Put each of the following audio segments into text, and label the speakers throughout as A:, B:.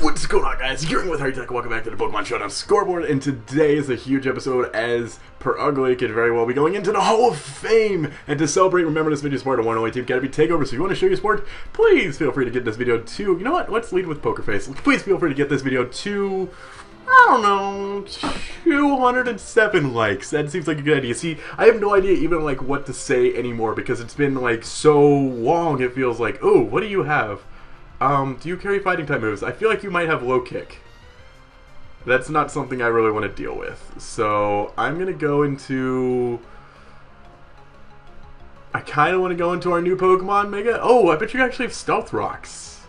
A: What's going on, guys? You're with Tech. Welcome back to the Pokemon Showdown Scoreboard, and today is a huge episode as Purugly could very well be going into the Hall of Fame. And to celebrate, remember this video is part of one only Team Academy Takeover, so if you want to show your support, please feel free to get this video to, you know what, let's lead with Poker Face. Please feel free to get this video to, I don't know, 207 likes. That seems like a good idea. See, I have no idea even like what to say anymore because it's been like so long it feels like, oh, what do you have? Do you carry fighting type moves? I feel like you might have low kick. That's not something I really want to deal with. So I'm going to go into... I kind of want to go into our new Pokemon Mega. Oh, I bet you actually have Stealth Rocks,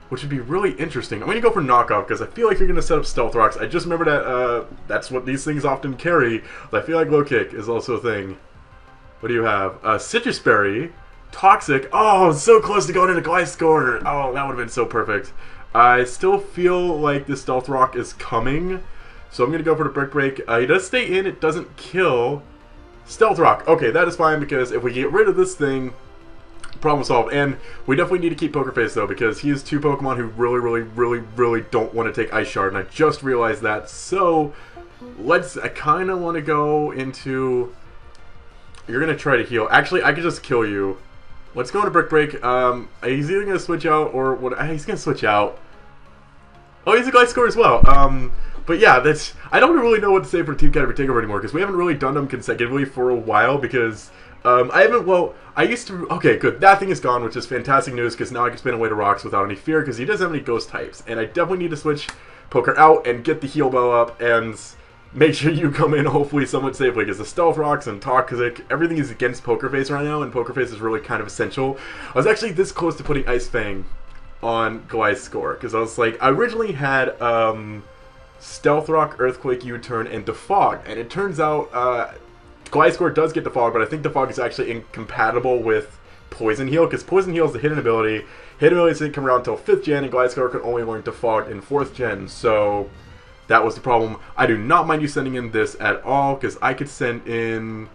A: which would be really interesting. I'm going to go for Knockoff because I feel like you're going to set up Stealth Rocks. I just remember that that's what these things often carry. But I feel like low kick is also a thing. What do you have? Citrus Berry. Toxic. Oh, so close to going into Gliscor. Oh, that would have been so perfect. I still feel like the Stealth Rock is coming, so I'm going to go for the Brick Break. He does stay in. It doesn't kill. Stealth Rock. Okay, that is fine because if we get rid of this thing, problem solved. And we definitely need to keep Poker Face, though, because he has two Pokemon who really don't want to take Ice Shard, and I just realized that. So, I kind of want to go into... You're going to try to heal. Actually, I could just kill you. Let's go into Brick Break. He's either going to switch out or what? He's going to switch out. Oh, he's a Gliscor as well. But yeah, that's. I don't really know what to say for Team Academy Takeover anymore because we haven't really done them consecutively for a while because I haven't. Well, I used to. Okay, good. That thing is gone, which is fantastic news because now I can spin away to Rocks without any fear because he doesn't have any Ghost types, and I definitely need to switch Poker out and get the Heal Bell up and make sure you come in hopefully somewhat safely because the Stealth Rocks and Toxic, everything is against Poker Face right now, and Poker Face is really kind of essential. I was actually this close to putting Ice Fang on Gliscor because I was like, I originally had Stealth Rock, Earthquake, U-Turn, and Defog, and it turns out Gliscor does get Defog, but I think Defog is actually incompatible with Poison Heal because Poison Heal is the hidden ability. Hidden abilities didn't come around until 5th gen, and Gliscor could only learn Defog in 4th gen, so that was the problem. I do not mind you sending in this at all, because I could send in...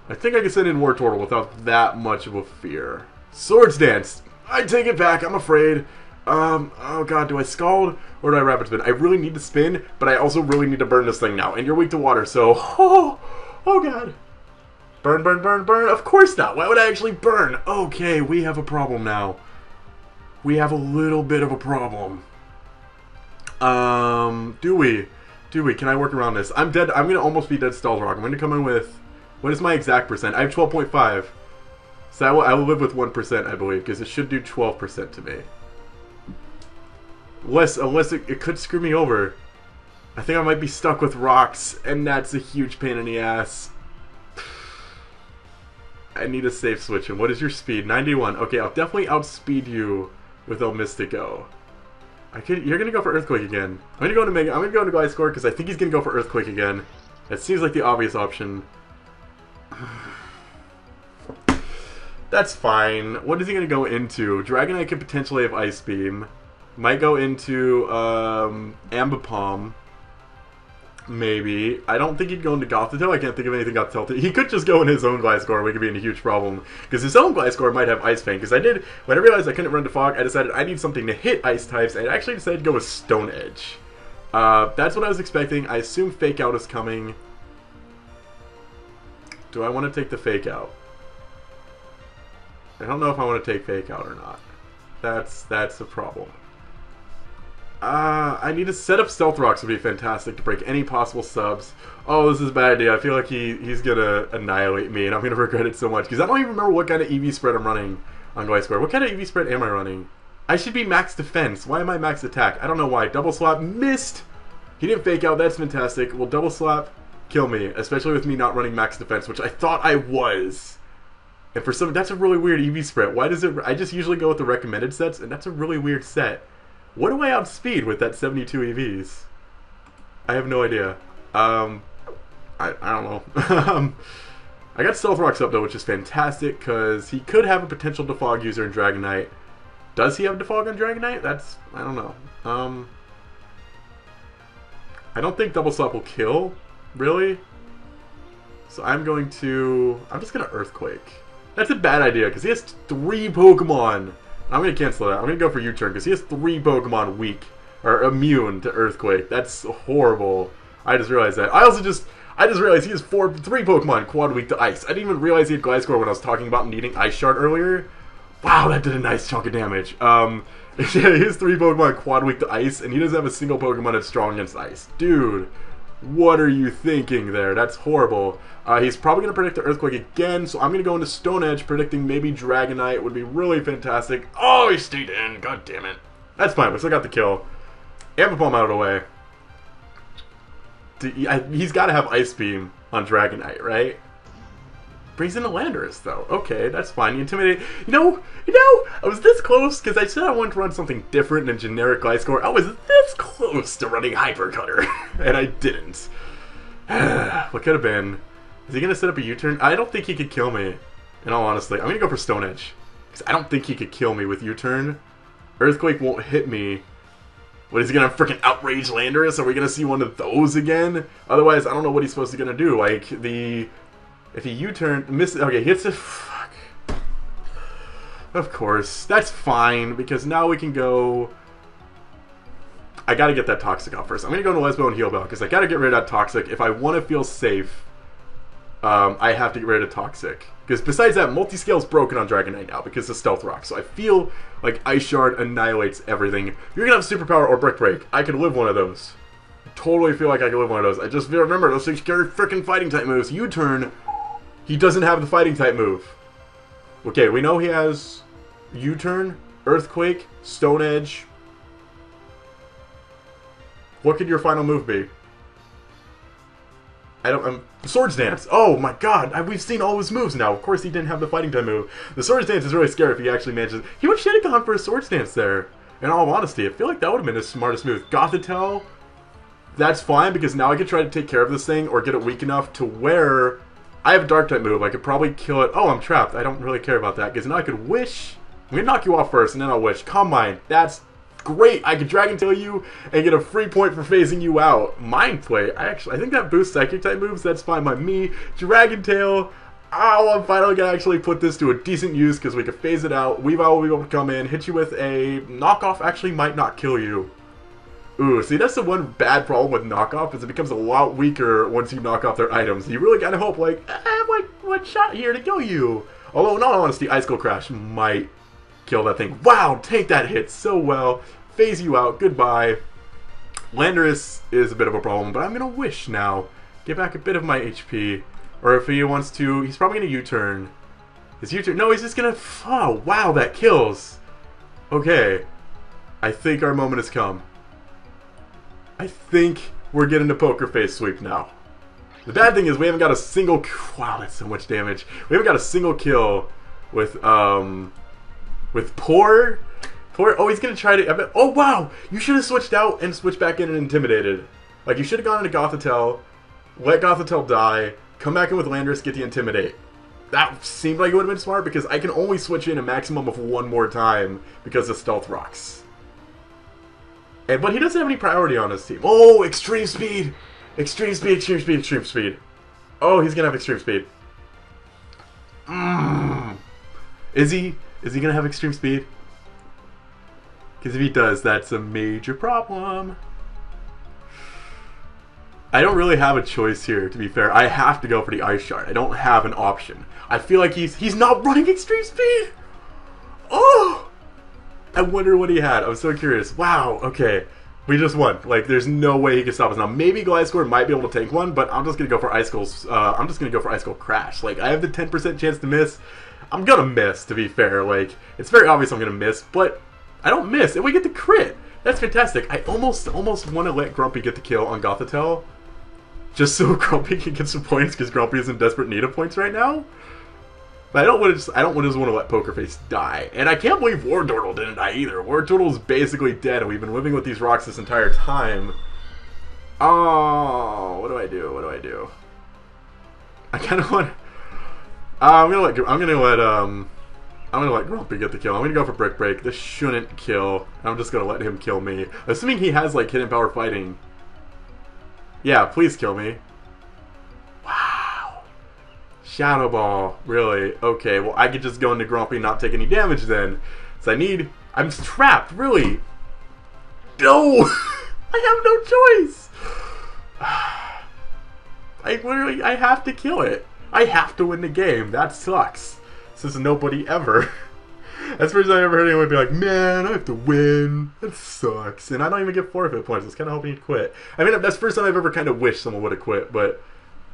A: I think I could send in Wartortle without that much of a fear. Swords Dance! I take it back, I'm afraid. Oh god, do I Scald or do I Rapid Spin? I really need to spin, but I also really need to burn this thing now. And you're weak to water, so... Oh god. Burn, burn, burn, burn. Of course not. Why would I actually burn? Okay, we have a problem now. We have a little bit of a problem. Do we? Can I work around this? I'm dead. I'm gonna almost be dead Stealth Rock. I'm gonna come in with, what is my exact percent? I have 12.5. So I will live with 1%, I believe, because it should do 12% to me. Unless it could screw me over. I think I might be stuck with Rocks, and that's a huge pain in the ass. I need a safe switch. And what is your speed? 91. Okay, I'll definitely outspeed you with El Mystico. You're gonna go for Earthquake again. I'm gonna go into Mega. I'm gonna go into Gliscor because I think he's gonna go for Earthquake again. That seems like the obvious option. That's fine. What is he gonna go into? Dragonite could potentially have Ice Beam. Might go into Ambipom. Maybe. I don't think he'd go into Gothitelle. I can't think of anything Gothitelle. He could just go in his own Gliscor. We could be in a huge problem. Because his own Gliscor might have Ice Fang. Because when I realized I couldn't run Defog, I decided I need something to hit Ice types. And I actually decided to go with Stone Edge. That's what I was expecting. I assume Fake Out is coming. Do I want to take the Fake Out? I don't know if I want to take Fake Out or not. That's the problem. I need to set up Stealth Rocks would be fantastic to break any possible subs. Oh, this is a bad idea. I feel like he's gonna annihilate me, and I'm gonna regret it so much because I don't even remember what kind of EV spread I'm running on Gliscor. What kind of EV spread am I running? I should be max defense. Why am I max attack? I don't know why. Double slap missed. He didn't Fake Out. That's fantastic. Will double slap kill me? Especially with me not running max defense, which I thought I was. And for some, that's a really weird EV spread. Why does it? I just usually go with the recommended sets, and that's a really weird set. What do I outspeed with that 72 EVs? I have no idea. I don't know. I got Stealth Rocks up though, which is fantastic because he could have a potential Defog user in Dragonite. Does he have Defog on Dragonite? I don't know. I don't think Double Slap will kill, really. So I'm just gonna Earthquake. That's a bad idea because he has 3 Pokemon. I'm going to cancel that. I'm going to go for U-turn because he has 3 Pokemon weak, or immune to Earthquake. That's horrible. I just realized that. I just realized he has 3 Pokemon quad weak to Ice. I didn't even realize he had Gliscor when I was talking about needing Ice Shard earlier. Wow, that did a nice chunk of damage. He has 3 Pokemon quad weak to Ice, and he doesn't have a single Pokemon that's strong against Ice. Dude, what are you thinking there? That's horrible. He's probably going to predict the Earthquake again, so I'm going to go into Stone Edge, predicting maybe Dragonite would be really fantastic. Oh, he stayed in. God damn it. That's fine. We still got the kill. Ambipom out of the way. He's got to have Ice Beam on Dragonite, right? Brings in a Landorus, though. Okay, that's fine. You intimidate. You know, I was this close because I said I wanted to run something different than generic Gliscor. I was this close to running Hyper Cutter, and I didn't. What could have been? Is he going to set up a U-turn? I don't think he could kill me, in all honesty. I'm going to go for Stone Edge because I don't think he could kill me with U-turn. Earthquake won't hit me. What, is he going to freaking Outrage Landorus? Are we going to see one of those again? Otherwise, I don't know what he's supposed to going to do. Like, if he U-turn, misses, okay, hits it, fuck. Of course, that's fine, because now we can go, I gotta get that Toxic out first. I'm gonna go into Lesbo and Heal Bell, because I gotta get rid of that Toxic. If I want to feel safe, I have to get rid of Toxic. Because besides that, Multiscale's broken on Dragonite now, because of Stealth Rock, so I feel like Ice Shard annihilates everything. You're gonna have Superpower or Brick Break. I could live one of those. I totally feel like I could live one of those. I just remember those 6 scary freaking fighting type moves. U-turn. He doesn't have the fighting type move. Okay, we know he has U-turn, Earthquake, Stone Edge. What could your final move be? Swords Dance. Oh my god, we've seen all his moves now. Of course he didn't have the fighting type move. The Swords Dance is really scary if he actually manages. He should have gone for a Swords Dance there. In all honesty, I feel like that would have been his smartest move. Gothitelle, that's fine because now I can try to take care of this thing or get it weak enough to where I have a Dark type move. I could probably kill it. Oh, I'm trapped. I don't really care about that because now I could wish. I'm gonna knock you off first and then I'll wish. Calm Mind. That's great. I could Dragon Tail you and get a free point for phasing you out. Mind Play. I think that boosts Psychic type moves. That's fine by me. Dragon Tail. Oh, I'm finally gonna actually put this to a decent use because we can phase it out. Weavile will be able to come in, hit you with a knockoff. Actually, might not kill you. Ooh, see, that's the one bad problem with knockoff is it becomes a lot weaker once you knock off their items. You really gotta hope, like, I have one shot here to kill you. Although, in all honesty, Ice Skull Crash might kill that thing. Wow, take that hit so well. Phase you out. Goodbye. Landorus is a bit of a problem, but I'm gonna wish now. Get back a bit of my HP. Or if he wants to, he's probably gonna U-turn. His U-turn? No, he's just gonna. Oh, wow, that kills. Okay. I think our moment has come. I think we're getting a Poker Face sweep now. The bad thing is we haven't got a single. Wow, that's so much damage. We haven't got a single kill with Poor. Oh, he's gonna try to. Oh wow, you should have switched out and switched back in and intimidated. Like you should have gone into Gothitelle, let Gothitelle die, come back in with Landorus, get the Intimidate. That seemed like it would have been smart because I can only switch in a maximum of 1 more time because of Stealth Rocks. But he doesn't have any priority on his team. Oh, Extreme Speed! Extreme Speed, Extreme Speed, Extreme Speed. Oh, he's gonna have Extreme Speed. Is he gonna have Extreme Speed? Because if he does, that's a major problem. I don't really have a choice here, to be fair. I have to go for the Ice Shard. I don't have an option. I feel like he's not running Extreme Speed! Oh! I wonder what he had. I'm so curious. Wow, okay. We just won. Like, there's no way he can stop us now. Maybe Gliscor might be able to take one, but I'm just gonna go for Ice Skull Crash. Like, I have the 10% chance to miss. I'm gonna miss, to be fair. Like, it's very obvious I'm gonna miss, but I don't miss, and we get the crit. That's fantastic. I almost want to let Grumpy get the kill on Gothitelle, just so Grumpy can get some points, because Grumpy is in desperate need of points right now. But I don't want to let Poker Face die. And I can't believe Wartortle didn't die either. Wartortle is basically dead, and we've been living with these rocks this entire time. Oh, what do I do? What do I do? I kind of want. I'm gonna let Grumpy get the kill. I'm gonna go for Brick Break. This shouldn't kill. I'm just gonna let him kill me, assuming he has like hidden power fighting. Yeah, please kill me. Shadow Ball, really? Okay, well I could just go into Grumpy and not take any damage then. So I'm trapped, really. No! I have no choice! I have to kill it. I have to win the game. That sucks. This is nobody ever. That's the first time I ever heard anyone be like, man, I have to win. That sucks. And I don't even get forfeit points. I was kind of hoping he'd quit. I mean, that's the first time I've ever kind of wished someone would have quit, but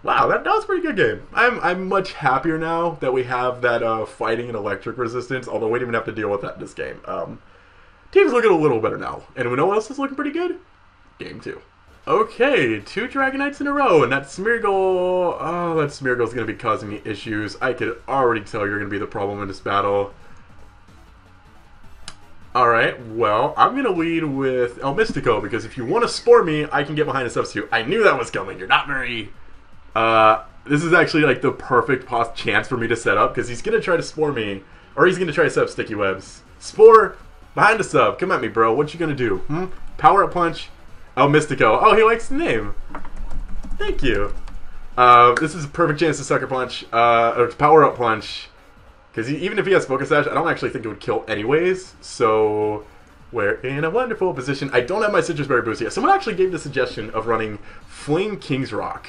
A: wow, that was a pretty good game. I'm much happier now that we have that fighting and electric resistance, although we didn't even have to deal with that in this game. Team's looking a little better now. And we know what else is looking pretty good? Game 2. Okay, 2 Dragonites in a row, and that Smeargle... Oh, that Smeargle's going to be causing me issues. I could already tell you're going to be the problem in this battle. Alright, well, I'm going to lead with El Mystico, because if you want to spore me, I can get behind a substitute. I knew that was coming. You're not very... this is actually like the perfect chance for me to set up, because he's going to try to spore me, or he's going to try to set up sticky webs. Spore, behind a sub. Come at me, bro. What you going to do? Power up punch. El Mystico. Oh, he likes the name. Thank you. This is a perfect chance to sucker punch, or power up punch. Because even if he has Focus Sash, I don't actually think it would kill anyways. So, we're in a wonderful position. I don't have my Citrus Berry boost yet. Someone actually gave the suggestion of running Fling King's Rock.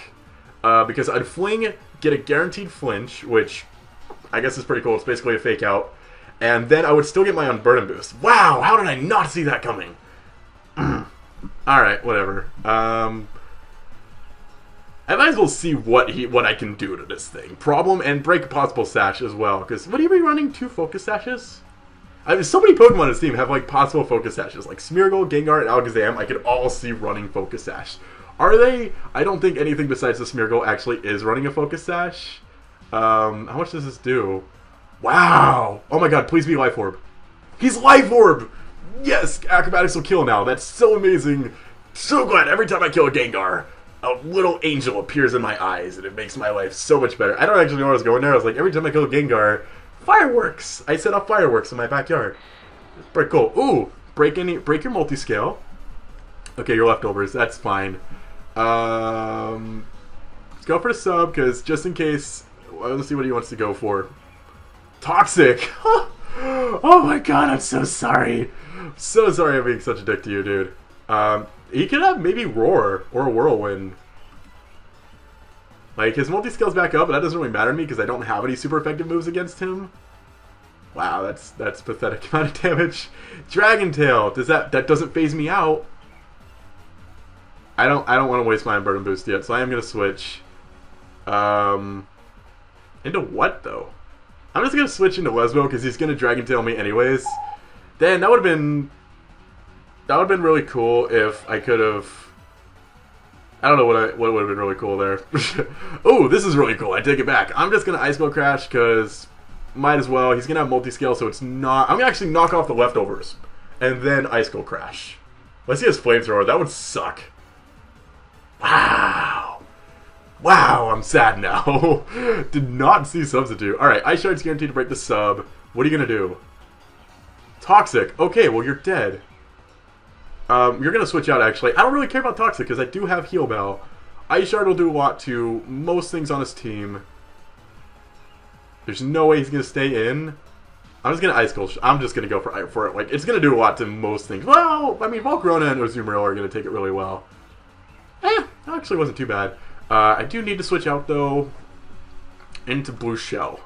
A: Because I'd Fling, get a guaranteed flinch, which I guess is pretty cool. It's basically a fake out. And then I would still get my Unburden boost. Wow, how did I not see that coming? Alright, whatever. I might as well see what I can do to this thing. Problem and break a possible sash as well. Because would he be running 2 focus sashes? I mean, so many Pokemon on his team have like possible focus sashes. Like Smeargle, Gengar, and Alakazam, I could all see running focus sash. Are they? I don't think anything besides the Smeargle actually is running a focus sash. How much does this do? Wow! Oh my god, please be Life Orb. He's Life Orb! Yes! Acrobatics will kill now. That's so amazing. So glad every time I kill a Gengar, a little angel appears in my eyes, and it makes my life so much better. I don't actually know where I was going there. I was like, every time I kill a Gengar, fireworks! I set off fireworks in my backyard. It's pretty cool. Ooh! Break your multi-scale. Okay, your leftovers. That's fine. Let's go for the sub, because just in case... Well, let's see what he wants to go for. Toxic! Oh my god, I'm so sorry. So sorry I'm being such a dick to you, dude. He could have maybe Roar or a Whirlwind. Like, his multi-scale's back up, but that doesn't really matter to me because I don't have any super effective moves against him. Wow, that's pathetic amount of damage. Dragon Tail, that doesn't phase me out. I don't want to waste my Unburden boost yet, so I am gonna switch. Into what though? I'm just gonna switch into Lesbo because he's gonna Dragon Tail me anyways. Then that would have been really cool if I could have. I don't know what would have been really cool there. Oh, this is really cool. I take it back. I'm just gonna Ice Skull Crash because might as well. He's gonna have multi-scale, so it's not. I'm gonna actually knock off the leftovers and then Ice Skull Crash. Let's see his Flamethrower. That would suck. Wow. Wow, I'm sad now. Did not see Substitute. Alright, Ice Shard's guaranteed to break the sub. What are you gonna do? Toxic. Okay, well, you're dead. You're gonna switch out, actually. I don't really care about Toxic, because I do have Heal Bell. Ice Shard will do a lot to most things on his team. There's no way he's gonna stay in. I'm just gonna Ice Cold. I'm just gonna go for it. Like, it's gonna do a lot to most things. Well, I mean, Volcarona and Azumarill are gonna take it really well. That actually wasn't too bad. I do need to switch out, though, into Blue Shell.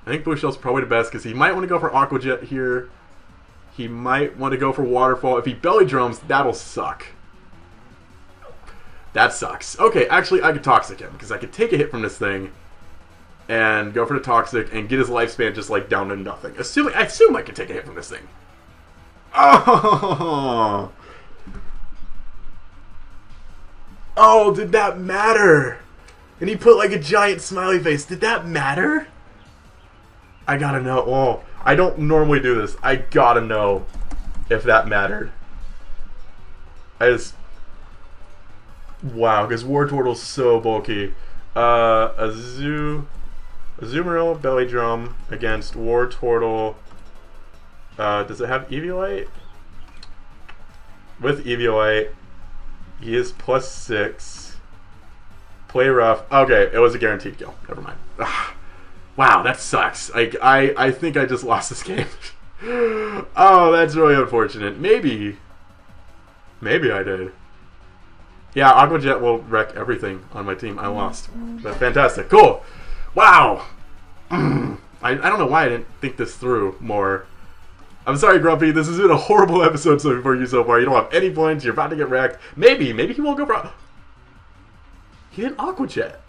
A: I think Blue Shell's probably the best, because he might want to go for Aqua Jet here. He might want to go for Waterfall. If he Belly Drums, that'll suck. That sucks. Okay, actually, I could Toxic him, because I could take a hit from this thing and go for the Toxic and get his lifespan just, like, down to nothing. I assume I can take a hit from this thing. Oh! Oh, did that matter? And he put like a giant smiley face. Did that matter? I gotta know. Oh, I don't normally do this. I gotta know if that mattered. Wow, because Wartortle's so bulky. Azumarill Belly Drum against Wartortle. Does it have Eviolite? With Eviolite. He is +6. Play rough. Okay, it was a guaranteed kill. Never mind. Ugh. Wow, that sucks. I think I just lost this game. Oh, that's really unfortunate. Maybe I did. Yeah, Aqua Jet will wreck everything on my team. I lost. But fantastic. Cool. Wow. I don't know why I didn't think this through more. I'm sorry, Grumpy. This has been a horrible episode for you so far. You don't have any points. You're about to get wrecked. Maybe he won't go for... He didn't Aqua Jet.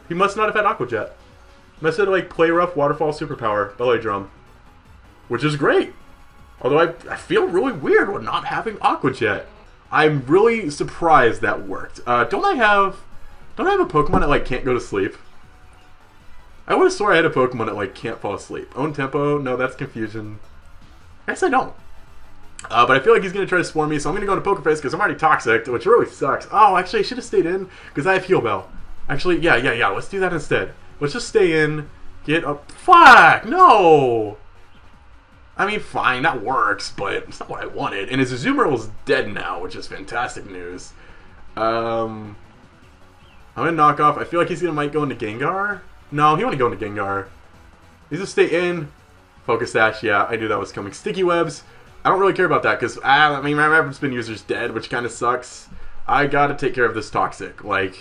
A: He must not have had Aqua Jet. Must have like Play Rough, Waterfall, Superpower, Belly Drum. Which is great. Although I feel really weird with not having Aqua Jet. I'm really surprised that worked. Don't I have a Pokemon that like can't go to sleep? I would have swore I had a Pokemon that like can't fall asleep. Own Tempo? No, that's Confusion. I guess I don't. But I feel like he's going to try to swarm me, so I'm going to go into Poker Face because I'm already toxic, which really sucks. Oh, actually, I should have stayed in because I have Heal Bell. Actually, yeah, let's do that instead. Let's just stay in, get up. Fuck! No! I mean, fine, that works, but it's not what I wanted. And his Azumarill is dead now, which is fantastic news. I'm going to knock off. I feel like he's going to might go into Gengar. No, he won't go into Gengar. He's going to stay in. Focus Dash, yeah, I knew that was coming. Sticky Webs. I don't really care about that because, I mean, my rapid spin user's dead, which kind of sucks. I gotta take care of this Toxic, like,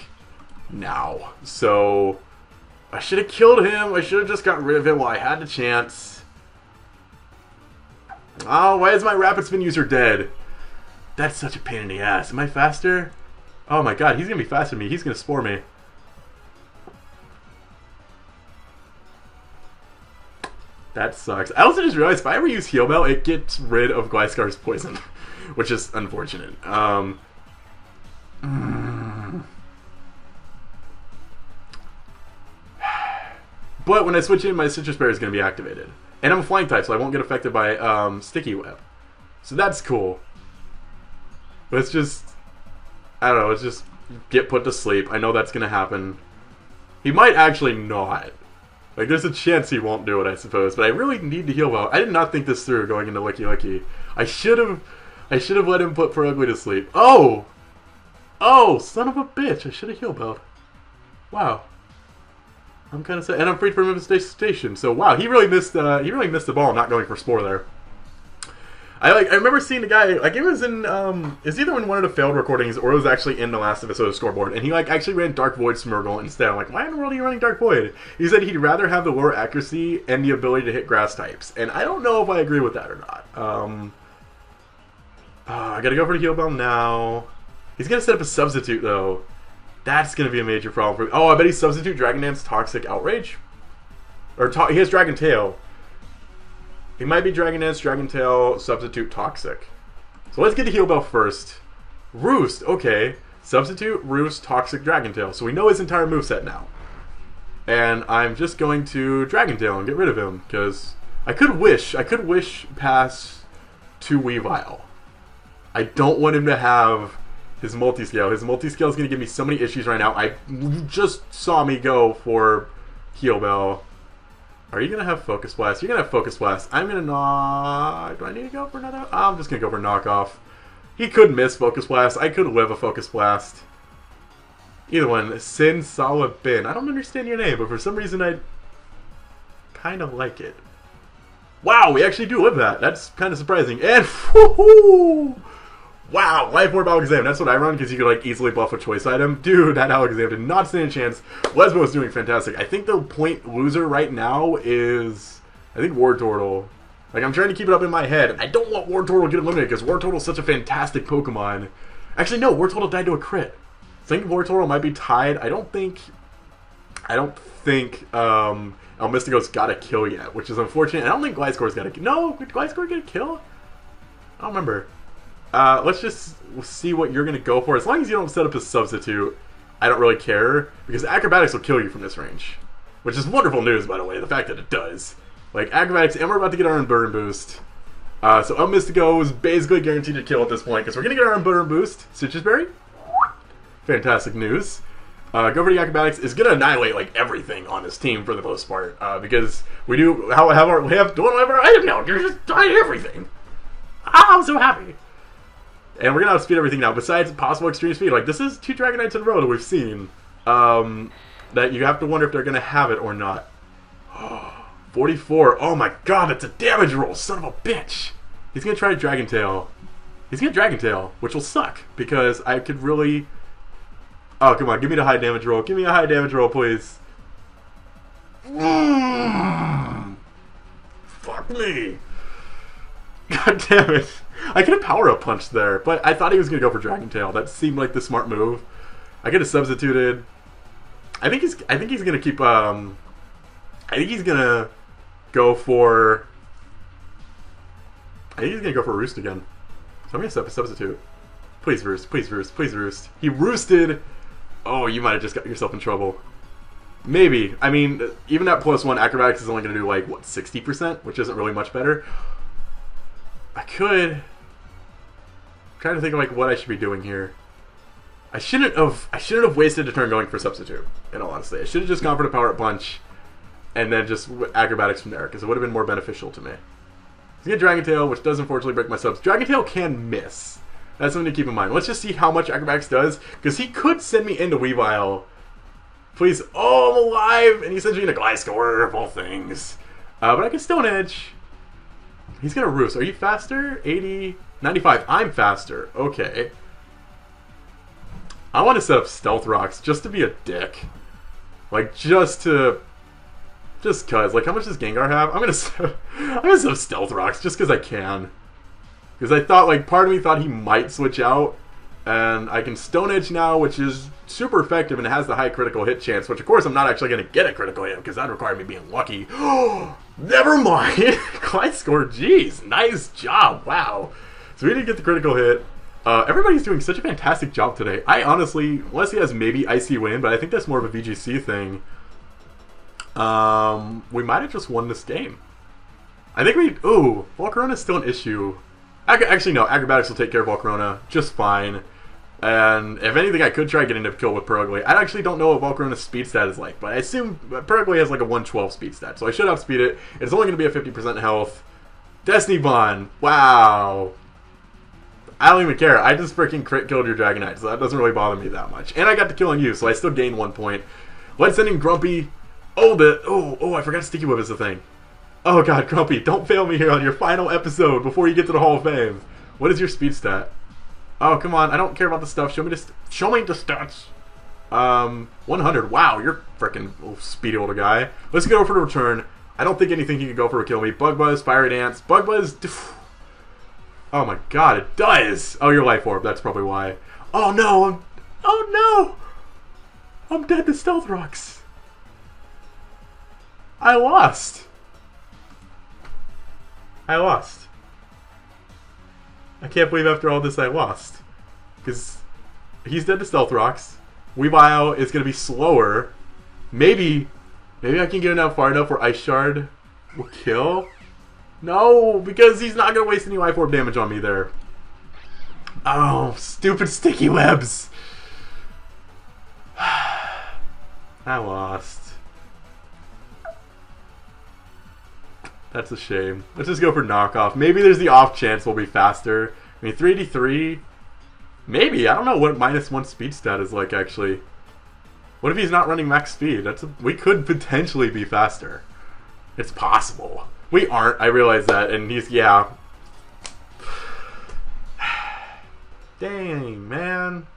A: now. So, I should have killed him. I should have just gotten rid of him while I had the chance. Oh, why is my rapid spin user dead? That's such a pain in the ass. Am I faster? Oh my god, he's gonna be faster than me. He's gonna spore me. That sucks. I also just realized if I ever use Heal Bell, it gets rid of Gliscar's poison, which is unfortunate. But when I switch in, my Citrus Berry is going to be activated. And I'm a flying type, so I won't get affected by Sticky Web. So that's cool. Let's just... I don't know, let's just get put to sleep. I know that's going to happen. He might actually not. Like, there's a chance he won't do it, I suppose. But I really need to heal well. I did not think this through going into Licky Licky. I should have let him put Purugly to sleep. Oh! Oh, son of a bitch. I should have healed Bell. Wow. I'm kind of sad. And I'm free from infestation. So, wow, he really missed the ball not going for Spore there. I remember seeing the guy, like, it was in, it's either in one of the failed recordings or it was actually in the last episode of Scoreboard, and he, like, actually ran Dark Void Smeargle instead. I'm like, why in the world are you running Dark Void? He said he'd rather have the lower accuracy and the ability to hit grass types, and I don't know if I agree with that or not. I gotta go for the Heal Bell now. He's gonna set up a substitute, though. That's gonna be a major problem for me. Oh, I bet he substitute Dragon Dance Toxic Outrage? Or, he has Dragon Tail. He might be Dragon Dance, Dragon Tail, Substitute, Toxic. So let's get the Heal Bell first. Roost, okay. Substitute, Roost, Toxic, Dragon Tail. So we know his entire moveset now. And I'm just going to Dragon Tail and get rid of him, because I could wish past 2 Weavile. I don't want him to have his multi-scale. His multi-scale is going to give me so many issues right now. I just saw me go for Heal Bell. Are you going to have Focus Blast? You're going to have Focus Blast. I'm going to knock... Do I need to go for another? I'm just going to go for Knockoff. He could miss Focus Blast. I could live a Focus Blast. Either one. Sin Sawa Bin. I don't understand your name, but for some reason I kind of like it. Wow, we actually do live that. That's kind of surprising. And... Woohoo! Wow, Life Orb Alakazam. That's what I run because you could like easily buff a choice item. Dude, that Alakazam did not stand a chance. Lesbo is doing fantastic. I think the point loser right now is, I think Wartortle. Like, I'm trying to keep it up in my head. I don't want Wartortle to get eliminated because Wartortle is such a fantastic Pokemon. Actually, no, Wartortle died to a crit. I think Wartortle might be tied. I don't think El Mystico's got a kill yet, which is unfortunate. I don't think Gliscor's got a kill. No, did Gliscor get a kill? I don't remember. Let's just see what you're going to go for. As long as you don't set up a substitute, I don't really care. Because Acrobatics will kill you from this range. Which is wonderful news, by the way, the fact that it does. Like, Acrobatics, and we're about to get our Unburn Boost. So El Mystico is basically guaranteed to kill at this point, because we're going to get our Unburn Boost. Citrus Berry. Fantastic news. Go for the Acrobatics is going to annihilate, like, everything on this team for the most part. Because we do have our item now. You're just dying everything. Ah, I'm so happy. And we're going to outspeed everything now, besides possible extreme speed. Like, this is 2 Dragonites in a row that we've seen. That you have to wonder if they're going to have it or not. 44. Oh my god, that's a damage roll, son of a bitch. He's gonna try Dragon Tail. He's gonna Dragon Tail, which will suck because I could really. Oh, come on, give me the high damage roll. Give me a high damage roll, please. Fuck me. God damn it. I could have power up punched there, but I thought he was gonna go for Dragon Tail. That seemed like the smart move. I could have substituted. I think he's gonna keep I think he's gonna go for Roost again. So I'm gonna substitute. Please Roost, please Roost, please Roost. He roosted. Oh, you might have just got yourself in trouble. Maybe. I mean, even at +1, acrobatics is only gonna do like what, 60%, which isn't really much better. I could. I'm trying to think of like what I should be doing here. I shouldn't have wasted a turn going for substitute. In all honesty, I should have just gone for the power up punch, and then just acrobatics from there, because it would have been more beneficial to me. He's gonna Dragon Tail, which does unfortunately break my subs. Dragon Tail can miss. That's something to keep in mind. Let's just see how much acrobatics does, because he could send me into Weavile. Please, oh, I'm alive, and he sends me into Gliscor of all things. But I can Stone Edge. He's gonna Roost. Are you faster? 80, 95. I'm faster. Okay. I want to set up Stealth Rocks just to be a dick. Like, just cuz. Like, how much does Gengar have? I'm gonna set up Stealth Rocks just because I can. Because I thought, like, part of me thought he might switch out. And I can Stone Edge now, which is super effective and it has the high critical hit chance. Which, of course, I'm not actually going to get a critical hit because that would require me being lucky. Never mind! Gliscor, jeez. Nice job. Wow. So we didn't get the critical hit. Everybody's doing such a fantastic job today. I honestly, unless he has maybe Icy Wind, but I think that's more of a VGC thing. We might have just won this game. I think we... Ooh, Volcarona is still an issue. Actually, no. Acrobatics will take care of Volcarona just fine. And if anything, I could try getting a kill with Purugly. I actually don't know what Volcarona's speed stat is like, but I assume Purugly has like a 112 speed stat, so I should outspeed it. It's only going to be a 50% health. Destiny Bond. Wow. I don't even care. I just freaking crit killed your Dragonite, so that doesn't really bother me that much. And I got the kill on you, so I still gained 1 point. Let's send in Grumpy. Oh, I forgot Sticky Whip is the thing. Oh god, Grumpy, don't fail me here on your final episode before you get to the Hall of Fame. What is your speed stat? Oh, come on, I don't care about the stuff. Show me the stats. 100. Wow, you're freaking speedy little guy. Let's go for the return. I don't think anything he can go for will kill me. Bug Buzz, Fiery Dance. Bug Buzz. Oh my god, it does! Oh, your Life Orb, that's probably why. Oh no! Oh no! I'm dead to Stealth Rocks. I lost. I can't believe after all this I lost. Because he's dead to Stealth Rocks. Weavile is going to be slower. Maybe I can get it out far enough where Ice Shard will kill. No, because he's not going to waste any Life Orb damage on me there. Oh, stupid sticky webs. I lost. That's a shame. Let's just go for knockoff. Maybe there's the off chance we'll be faster. I mean, 3D3. Maybe. I don't know what -1 speed stat is like, actually. What if he's not running max speed? We could potentially be faster. It's possible. We aren't. I realize that. And he's... Yeah. Dang, man.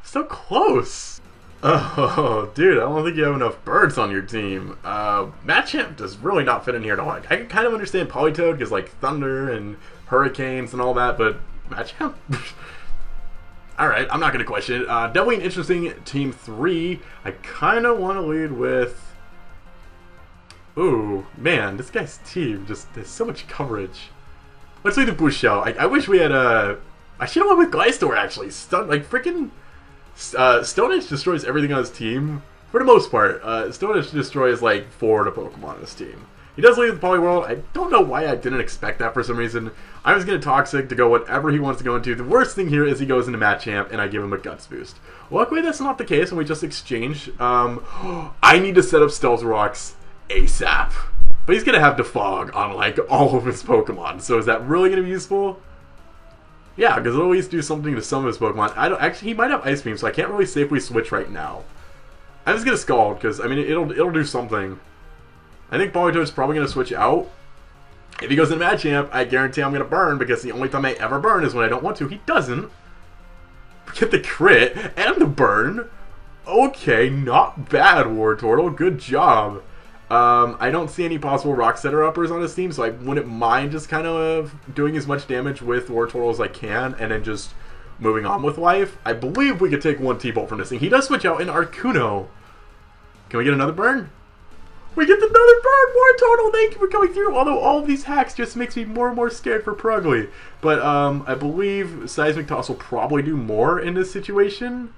A: So close. Oh, dude, I don't think you have enough birds on your team. Machamp does really not fit in here at all. I can kind of understand Politoed, because, like, thunder and hurricanes and all that, but Machamp? Alright, I'm not going to question it. Definitely an interesting Team 3. I kind of want to lead with... Ooh, man, this guy's team just has so much coverage. Let's lead the Boost Shell. I wish we had a... I should have went with Gliscor, actually. Like, freaking... Stone Edge destroys everything on his team. For the most part, Stone Edge destroys like 4 of the Pokemon on his team. He does leave the Poliwhirl. I don't know why I didn't expect that for some reason. I was going to Toxic to go whatever he wants to go into. The worst thing here is he goes into Machamp and I give him a Guts boost. Luckily that's not the case and we just exchange. I need to set up Stealth Rocks ASAP. But he's going to have Defog on like all of his Pokemon. So is that really going to be useful? Yeah, because it'll at least do something to some of his Pokemon. Actually, he might have Ice Beam, so I can't really safely switch right now. I'm just gonna Scald, because, I mean, it'll do something. I think Politoed's probably gonna switch out. If he goes into Machamp, I guarantee I'm gonna burn, because the only time I ever burn is when I don't want to. He doesn't. Get the crit, and the burn. Okay, not bad, Wartortle. Good job. I don't see any possible Rock Setter uppers on his team, so I wouldn't mind just kind of doing as much damage with Wartortle as I can, and then just moving on with life. I believe we could take one T-Bolt from this thing. He does switch out in Arcuno. Can we get another burn? We get another burn! Wartortle, thank you for coming through! Although all of these hacks just makes me more and more scared for Purugly. But I believe Seismic Toss will probably do more in this situation.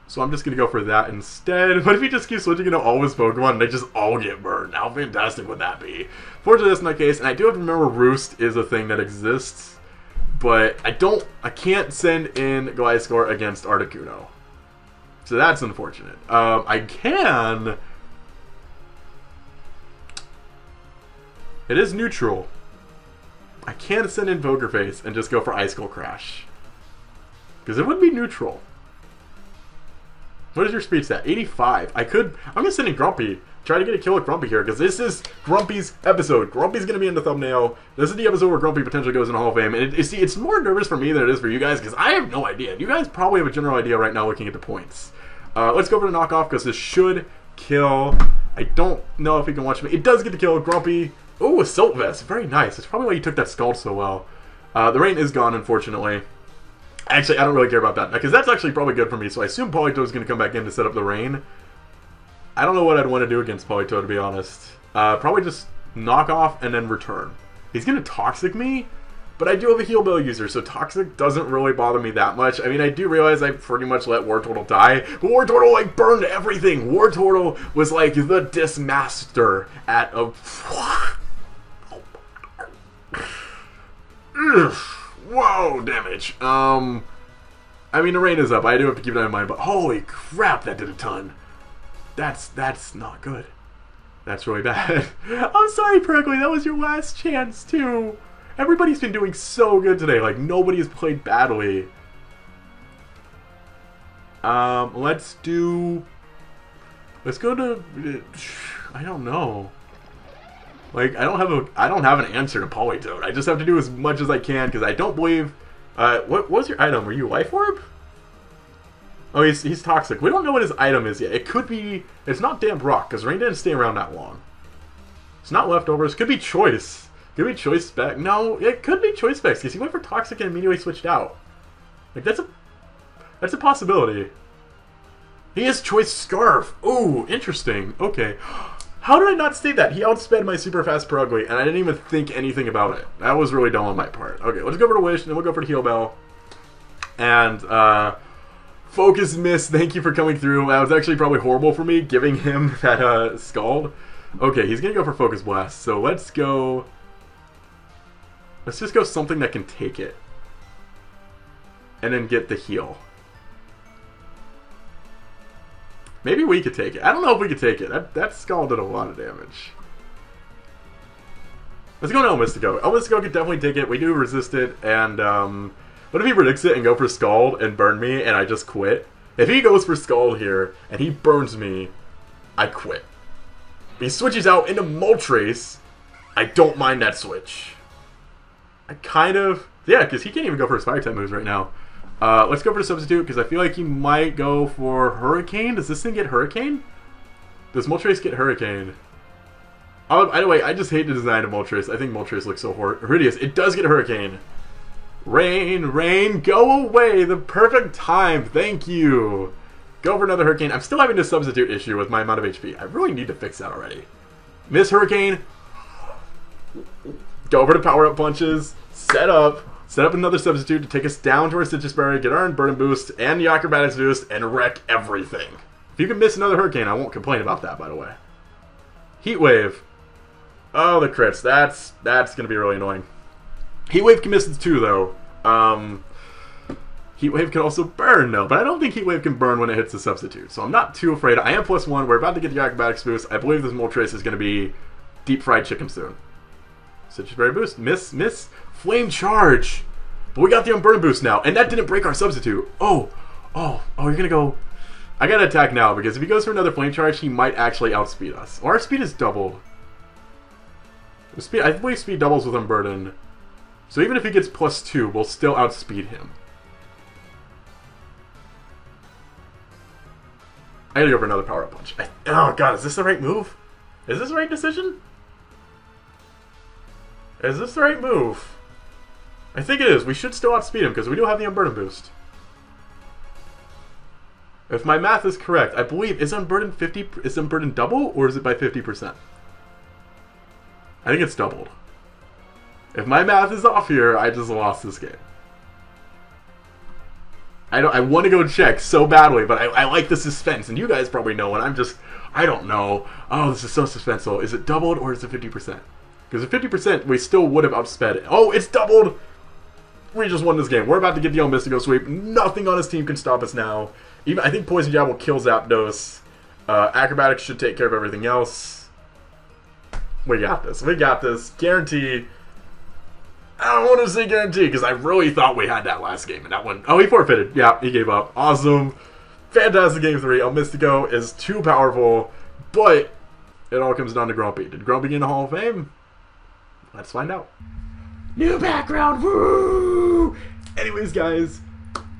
A: So I'm just going to go for that instead. But if he just keeps switching into all of his Pokemon and they just all get burned, how fantastic would that be? Fortunately, that's not the case. And I do have to remember Roost is a thing that exists. But I can't send in Gliscor against Articuno. So that's unfortunate. I can... It is neutral. I can send in Poker Face and just go for Ice Skull Crash. Because it would be neutral. What is your speed stat? 85. I'm going to send in Grumpy. Try to get a kill with Grumpy here, because this is Grumpy's episode. Grumpy's going to be in the thumbnail. This is the episode where Grumpy potentially goes in the Hall of Fame. And see, it's more nervous for me than it is for you guys, because I have no idea. You guys probably have a general idea right now looking at the points. Let's go for the knockoff, because this should kill. I don't know if he can watch me. It does get the kill. Grumpy. Oh, a Silt Vest. Very nice. That's probably why you took that Scald so well. The rain is gone, unfortunately. Actually, I don't really care about that, because that's actually probably good for me, so I assume Politoed is going to come back in to set up the rain. I don't know what I'd want to do against Politoed, to be honest. Probably just knock off and then return. He's going to Toxic me, but I do have a Heal Bell user, so Toxic doesn't really bother me that much. I mean, I do realize I pretty much let Wartortle die, but Wartortle, like, burned everything. Wartortle was, like, the Dismaster at a... Whoa, damage. I mean, the rain is up. I do have to keep that in mind, but holy crap, that did a ton. That's not good. That's really bad. I'm sorry, Purugly, that was your last chance, too. Everybody's been doing so good today. Like, nobody has played badly. Let's go to... I don't know. Like, I don't have an answer to Politoed. I just have to do as much as I can, because I don't believe... what was your item? Were you Life Orb? Oh, he's Toxic. We don't know what his item is yet. It could be... It's not Damp Rock, because Rain didn't stay around that long. It's not Leftovers. Could be Choice. Could be Choice Specs. No, it could be Choice Specs, because he went for Toxic and immediately switched out. Like, that's a possibility. He has Choice Scarf. Ooh, interesting. Okay. How did I not state that? He outsped my super fast Purugly, and I didn't even think anything about it. That was really dumb on my part. Okay, let's go for the Wish, and then we'll go for the Heal Bell. And, Focus Miss, thank you for coming through. That was actually probably horrible for me, giving him that, Scald. Okay, he's gonna go for Focus Blast, so let's go... Let's just go something that can take it. And then get the heal. Maybe we could take it. I don't know if we could take it. That Scald did a lot of damage. Let's go to El Mystico. El Mystico could definitely take it. We do resist it. And, what if he predicts it and go for Scald and burn me and I just quit? If he goes for Scald here and he burns me, I quit. If he switches out into Moltres, I don't mind that switch. I kind of... Yeah, because he can't even go for his Fire-type moves right now. Let's go for the Substitute, because I feel like he might go for Hurricane. Does this thing get Hurricane? Does Moltres get Hurricane? By the way, I just hate the design of Moltres. I think Moltres looks so hideous. It does get Hurricane. Rain, rain, go away. The perfect time. Thank you. Go for another Hurricane. I'm still having this Substitute issue with my amount of HP. I really need to fix that already. Miss Hurricane. Go for the power-up punches. Set up another Substitute to take us down to our Citrus Berry, get our Burden Boost, and the Acrobatics Boost, and wreck everything. If you can miss another Hurricane, I won't complain about that, by the way. Heat Wave. Oh, the crits. That's going to be really annoying. Heat Wave can miss it too, though. Heat Wave can also burn, though, but I don't think Heat Wave can burn when it hits the Substitute, so I'm not too afraid. I am +1. We're about to get the Acrobatics Boost. I believe this Moltres is going to be Deep Fried Chicken soon. Citrus Berry Boost. Miss. Flame Charge. But we got the Unburden Boost now, and that didn't break our Substitute. Oh, you're going to go... I gotta attack now, because if he goes for another flame charge, he might actually outspeed us. Or our speed is doubled. I believe speed doubles with Unburden. So even if he gets +2, we'll still outspeed him. I gotta go for another power-up punch. Oh god, is this the right move? Is this the right decision? Is this the right move? I think it is. We should still outspeed him because we do have the Unburden boost. If my math is correct, I believe, is Unburden double or is it by 50%? I think it's doubled. If my math is off here, I just lost this game. I want to go check so badly, but I like the suspense, and you guys probably know, and I don't know. Oh, this is so suspenseful. Is it doubled or is it 50%? Because at 50%, we still would have outsped it. Oh, it's doubled! We just won this game. We're about to get the El Mystico sweep. Nothing on his team can stop us now. I think Poison Jab will kill Zapdos. Acrobatics should take care of everything else. We got this. We got this. Guarantee. I don't want to say guarantee because I really thought we had that last game. And that one, oh, he forfeited. Yeah, he gave up. Awesome. Fantastic game 3. El Mystico is too powerful. But it all comes down to Grumpy. Did Grumpy get in the Hall of Fame? Let's find out. New background. Woo! Anyways, guys.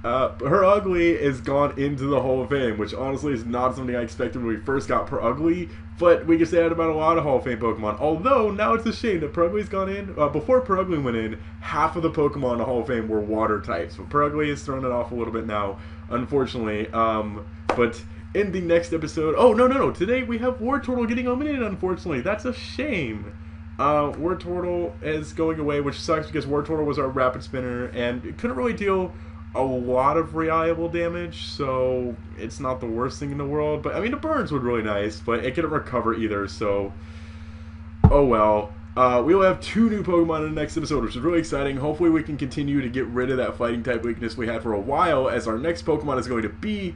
A: Purugly is gone into the Hall of Fame, which honestly is not something I expected when we first got Purugly, but we can say that about a lot of Hall of Fame Pokemon. Although, now it's a shame that Purugly's gone in. Before Purugly went in, half of the Pokemon in the Hall of Fame were water types, but Purugly has thrown it off a little bit now, unfortunately. But in the next episode... Oh, no. Today we have Wartortle getting eliminated, unfortunately. That's a shame. Wartortle is going away, which sucks because Wartortle was our Rapid Spinner, and it couldn't really deal a lot of reliable damage, so it's not the worst thing in the world. But I mean, the burns were really nice, but it couldn't recover either, so oh well. We will have 2 new Pokemon in the next episode, which is really exciting. Hopefully we can continue to get rid of that fighting type weakness we had for a while, as our next Pokemon is going to be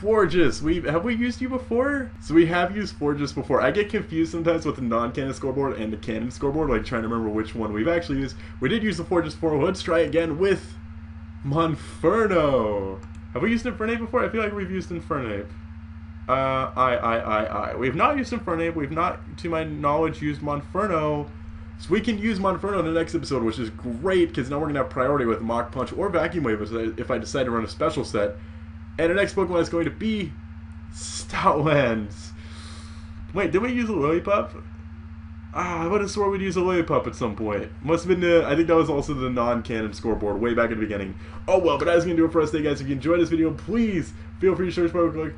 A: Forges. Have we used you before? So we have used Forges before. I get confused sometimes with the non-canon scoreboard and the canon scoreboard, like trying to remember which one we've actually used. We did use the Forges before. Let's try again with Monferno. Have we used Infernape before? I feel like we've used Infernape. We've not used Infernape. We've not, to my knowledge, used Monferno. So we can use Monferno in the next episode, which is great, because now we're going to have priority with Mach Punch or Vacuum Wave if I decide to run a special set. And the next Pokemon is going to be Stoutlands. Wait, did we use a Lillipup? I would have swore we'd use a Lillipup at some point. Must have been I think that was also the non-canon scoreboard way back at the beginning. Oh well, but that's going to do it for us today, guys. If you enjoyed this video, please feel free to search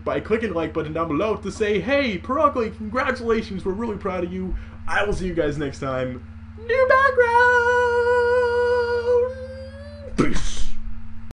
A: by clicking the like button down below to say, hey, Purugly, congratulations, we're really proud of you. I will see you guys next time. New background! Peace!